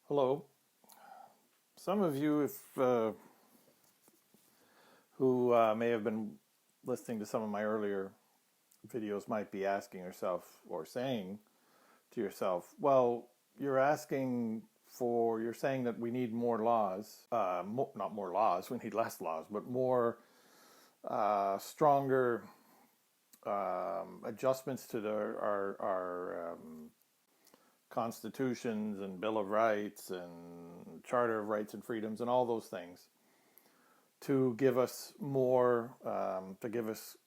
Hello. Some of you, if who may have been listening to some of my earlier videos, might be asking yourself or saying to yourself, "Well, you're saying that we need more laws, not more laws. We need less laws, but more stronger adjustments to our constitutions and Bill of Rights and Charter of Rights and Freedoms and all those things." To give us more, to give us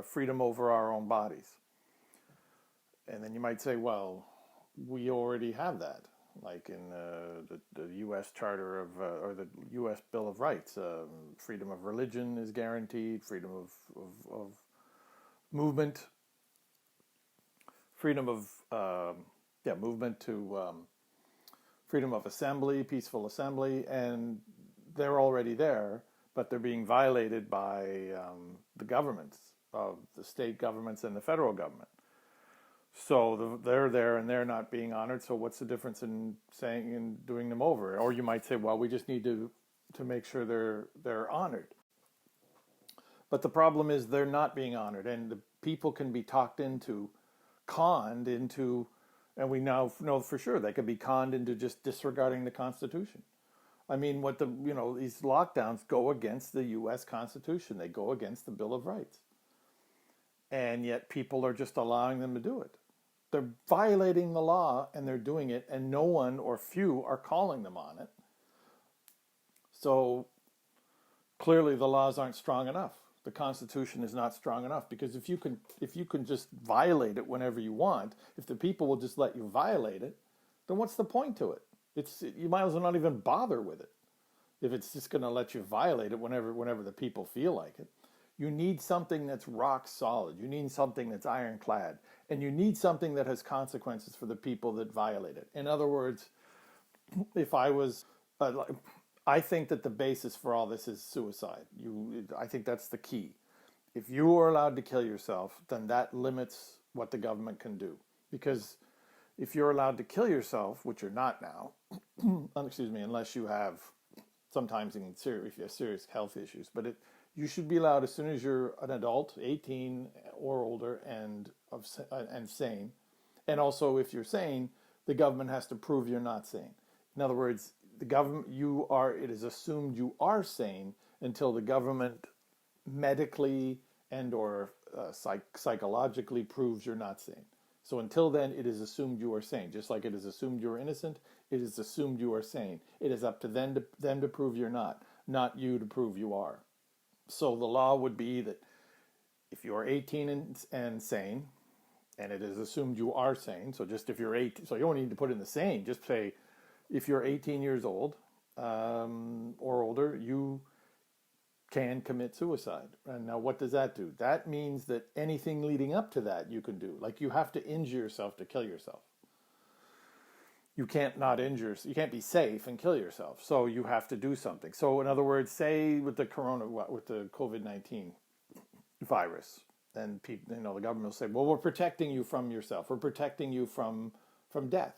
freedom over our own bodies. And then you might say, well, we already have that, like in the U.S. Charter or the U.S. Bill of Rights. Freedom of religion is guaranteed, freedom of movement, freedom of movement to freedom of assembly, peaceful assembly, and they're already there, but they're being violated by the governments of the state governments and the federal government. So they're there and they're not being honored. So what's the difference in saying and doing them over? Or you might say, well, we just need to make sure they're honored. But the problem is they're not being honored, and the people can be conned into, and we now know for sure they could be conned into just disregarding the Constitution. I mean, these lockdowns go against the U.S. Constitution. They go against the Bill of Rights. And yet people are just allowing them to do it. They're violating the law and they're doing it, and no one or few are calling them on it. So clearly the laws aren't strong enough. The Constitution is not strong enough, because if you can just violate it whenever you want, if the people will just let you violate it, then what's the point to it? You might as well not even bother with it if it's just going to let you violate it whenever the people feel like it. You need something that's rock solid. You need something that's ironclad, and you need something that has consequences for the people that violate it. In other words, if I was, I think that the basis for all this is suicide. I think that's the key. If you are allowed to kill yourself, then that limits what the government can do, because if you're allowed to kill yourself, which you're not now, excuse me, unless you have sometimes if you have serious health issues, but you should be allowed as soon as you're an adult, 18 or older, and sane. And also, if you're sane, the government has to prove you're not sane. In other words, it is assumed you are sane until the government medically and or psychologically proves you're not sane. So until then, it is assumed you are sane. Just like it is assumed you are innocent, it is assumed you are sane. It is up to them to prove you're not you to prove you are. So the law would be that if you are 18 and sane, and it is assumed you are sane, so just if you're 18, so you don't need to put in the sane, just say if you're 18 years old or older, you can commit suicide. And now what does that do? That means that anything leading up to that you can do. Like, you have to injure yourself to kill yourself. You can't be safe and kill yourself. So you have to do something. So in other words, say with the COVID-19 virus, then people, the government will say, well, we're protecting you from yourself. We're protecting you from death.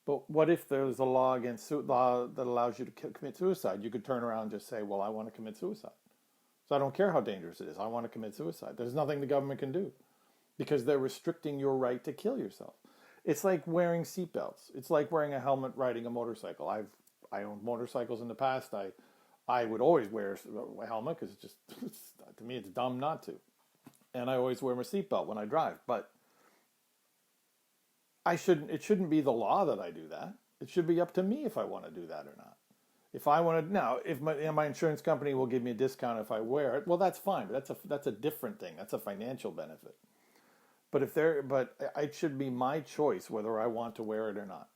But what if there's a law that allows you to commit suicide? You could turn around and just say, well, I want to commit suicide. So I don't care how dangerous it is. I want to commit suicide. There's nothing the government can do, because they're restricting your right to kill yourself. It's like wearing seatbelts. It's like wearing a helmet riding a motorcycle. I owned motorcycles in the past. I would always wear a helmet because to me it's dumb not to. And I always wear my seatbelt when I drive. But it shouldn't be the law that I do that. It should be up to me if I want to do that or not. If my insurance company will give me a discount if I wear it, well, that's fine. But that's a different thing. That's a financial benefit. But it should be my choice whether I want to wear it or not.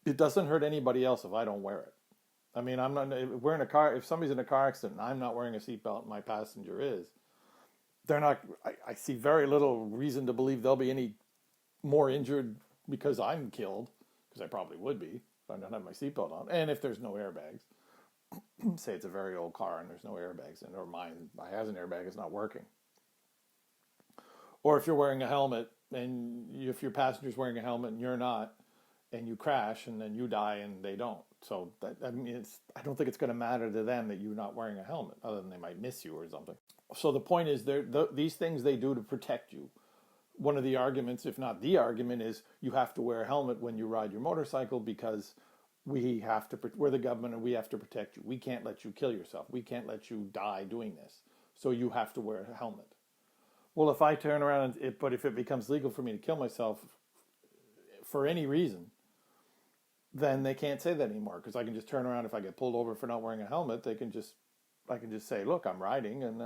It doesn't hurt anybody else if I don't wear it. I mean, we're in a car. If somebody's in a car accident and I'm not wearing a seatbelt and my passenger is, they're not. I see very little reason to believe they'll be any more injured because I'm killed, because I probably would be if I don't have my seatbelt on, and if there's no airbags. Say it's a very old car and there's no airbags, or mine has an airbag, it's not working. Or if you're wearing a helmet and if your passenger's wearing a helmet and you're not, and you crash and then you die and they don't. So that, I mean, I don't think it's going to matter to them that you're not wearing a helmet, other than they might miss you or something. So the point is, these things they do to protect you. One of the arguments, if not the argument, is you have to wear a helmet when you ride your motorcycle because we're the government and we have to protect you. We can't let you kill yourself. We can't let you die doing this. So you have to wear a helmet. Well, if I turn around, but if it becomes legal for me to kill myself for any reason, then they can't say that anymore, because I can just turn around. If I get pulled over for not wearing a helmet, I can just say, look, I'm riding and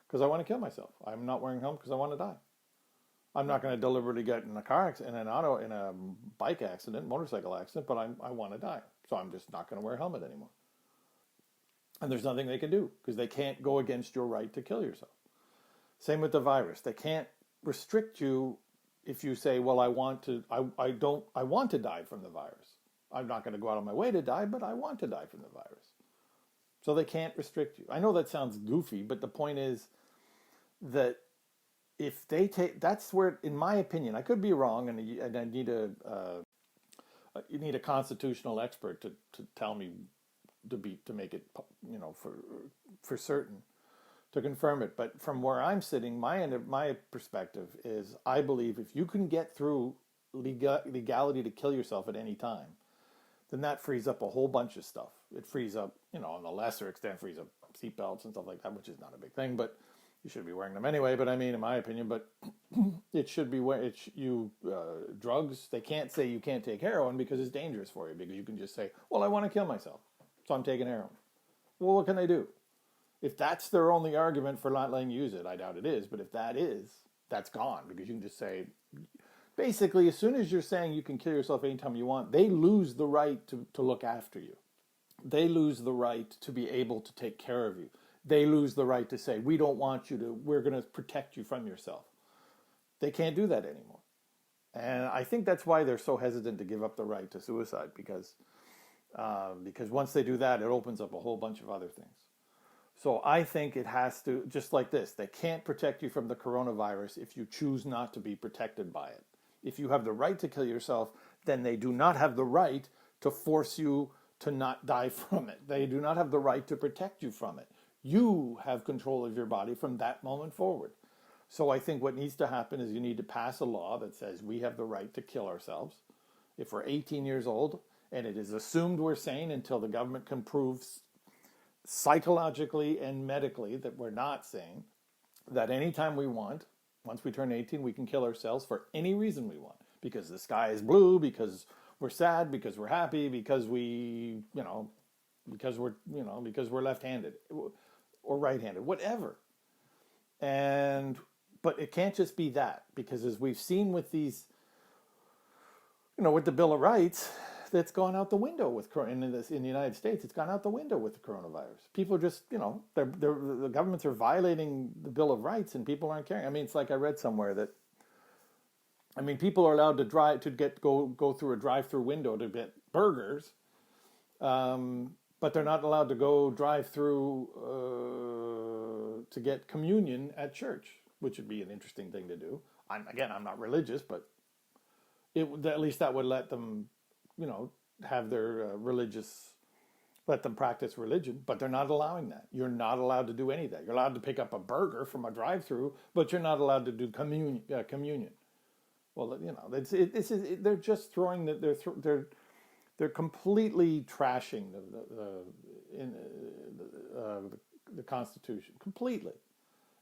because I want to kill myself. I'm not wearing a helmet because I want to die. I'm not going to deliberately get in a car accident, in a bike accident, motorcycle accident, but I want to die. So I'm just not going to wear a helmet anymore. And there's nothing they can do because they can't go against your right to kill yourself. Same with the virus. They can't restrict you if you say, well, I want to die from the virus. I'm not going to go out of my way to die, but I want to die from the virus. So they can't restrict you. I know that sounds goofy, but the point is that if they take, that's where, in my opinion, I could be wrong, and I need you need a constitutional expert to tell me to make it, for certain, to confirm it. But from where I'm sitting, my perspective is, I believe if you can get through legality to kill yourself at any time, then that frees up a whole bunch of stuff. It frees up, on a lesser extent, frees up seatbelts and stuff like that, which is not a big thing, but you should be wearing them anyway. But I mean, in my opinion, but it should be drugs. They can't say you can't take heroin because it's dangerous for you, because you can just say, well, I want to kill myself, so I'm taking heroin. Well, what can they do? If that's their only argument for not letting you use it, I doubt it is, but if that is, that's gone, because you can just say, basically, as soon as you're saying you can kill yourself anytime you want, they lose the right to look after you. They lose the right to be able to take care of you. They lose the right to say, we don't want you to, we're going to protect you from yourself. They can't do that anymore. And I think that's why they're so hesitant to give up the right to suicide, because once they do that, it opens up a whole bunch of other things. So I think it has to, just like this, they can't protect you from the coronavirus if you choose not to be protected by it. If you have the right to kill yourself, then they do not have the right to force you to not die from it. They do not have the right to protect you from it. You have control of your body from that moment forward. So I think what needs to happen is you need to pass a law that says we have the right to kill ourselves if we're 18 years old, and it is assumed we're sane until the government can prove psychologically and medically that we're not sane, that anytime we want, once we turn 18, we can kill ourselves for any reason we want. Because the sky is blue, because we're sad, because we're happy, because because we're left-handed or right-handed, whatever. But it can't just be that, because as we've seen with these, with the Bill of Rights, that's gone out the window in the United States. It's gone out the window with the coronavirus. People are just, the governments are violating the Bill of Rights, and people aren't caring. I mean, it's like I read somewhere that, people are allowed to go through a drive-through window to get burgers, but they're not allowed to go drive through to get communion at church, which would be an interesting thing to do. I'm not religious, but at least that would let them, have their let them practice religion, but they're not allowing that. You're not allowed to do any of that. You're allowed to pick up a burger from a drive-through, but you're not allowed to do communion. Well, they're just throwing they're completely trashing the Constitution completely,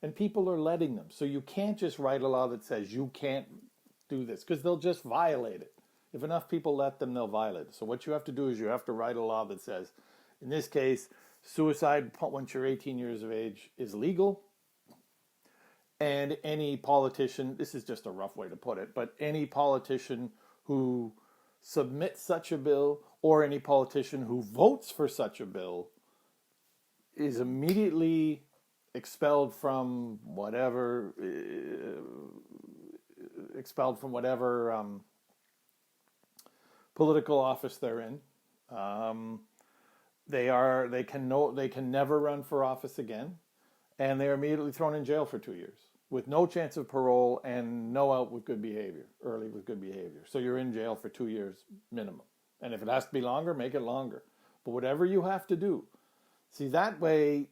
and people are letting them. So you can't just write a law that says you can't do this, because they'll just violate it. If enough people let them, they'll violate it. So what you have to do is you have to write a law that says, in this case, suicide once you're 18 years of age is legal. And any politician, this is just a rough way to put it, but any politician who submits such a bill, or any politician who votes for such a bill, is immediately expelled from whatever political office they're in. They can never run for office again, and they're immediately thrown in jail for 2 years. with no chance of parole and no out with good behavior, early with good behavior. So you're in jail for 2 years minimum. And if it has to be longer, make it longer. But whatever you have to do, see, that way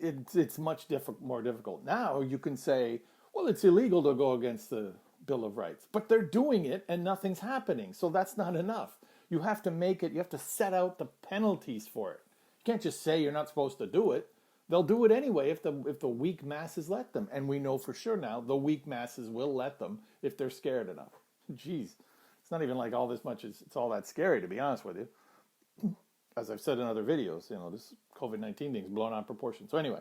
it's much more difficult. Now you can say, well, it's illegal to go against the Bill of Rights, but they're doing it and nothing's happening. So that's not enough. You have to make it, you have to set out the penalties for it. You can't just say you're not supposed to do it. They'll do it anyway if the weak masses let them. And we know for sure now the weak masses will let them if they're scared enough. Jeez, it's not even like all this much it's all that scary, to be honest with you. As I've said in other videos, this COVID-19 thing is blown out of proportion. So anyway,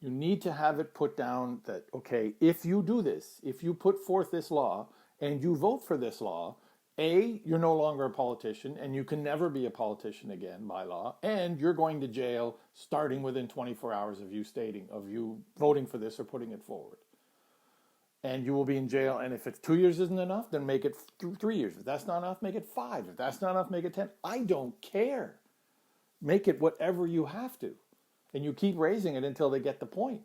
you need to have it put down that, okay, if you do this, if you put forth this law and you vote for this law, A, you're no longer a politician and you can never be a politician again by law, and you're going to jail starting within 24 hours of you voting for this or putting it forward. And you will be in jail, and if it's 2 years isn't enough, then make it 3 years. If that's not enough, make it 5. If that's not enough, make it 10. I don't care. Make it whatever you have to. And you keep raising it until they get the point.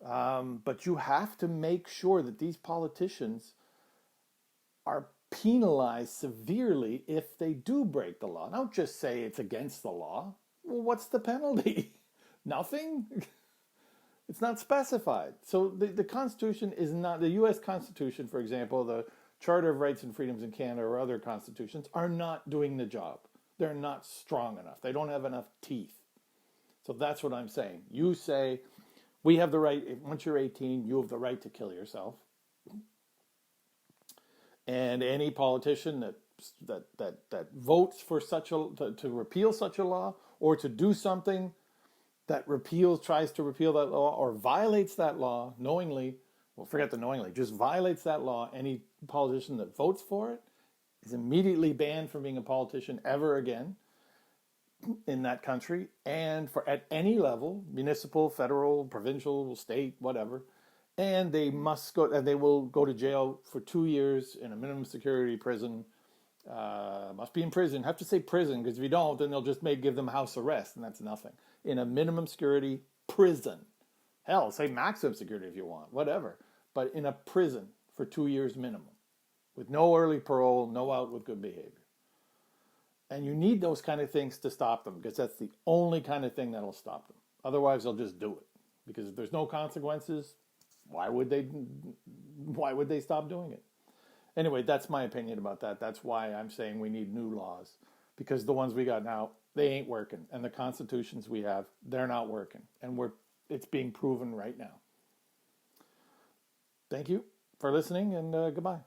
But you have to make sure that these politicians are penalized severely if they do break the law. Don't just say it's against the law. Well, what's the penalty? Nothing? It's not specified. So the Constitution is not, the U.S. Constitution, for example, the Charter of Rights and Freedoms in Canada or other constitutions are not doing the job. They're not strong enough. They don't have enough teeth. So that's what I'm saying. You say, we have the right, once you're 18, you have the right to kill yourself. And any politician that votes for to repeal such a law or to do something that tries to repeal that law or violates that law knowingly, well, forget the knowingly, just violates that law, any politician that votes for it is immediately banned from being a politician ever again in that country, and at any level, municipal, federal, provincial, state, whatever, and they will go to jail for 2 years in a minimum security prison. Must be in prison. Have to say prison, because if you don't, then they'll just give them house arrest, and that's nothing. In a minimum security prison. Hell, say maximum security if you want, whatever. But in a prison for 2 years minimum, with no early parole, no out with good behavior. And you need those kind of things to stop them, because that's the only kind of thing that'll stop them. Otherwise, they'll just do it. Because if there's no consequences, why would they stop doing it? Anyway, that's my opinion about that. That's why I'm saying we need new laws, because the ones we got now, they ain't working. And the constitutions we have, they're not working. And it's being proven right now. Thank you for listening, and goodbye.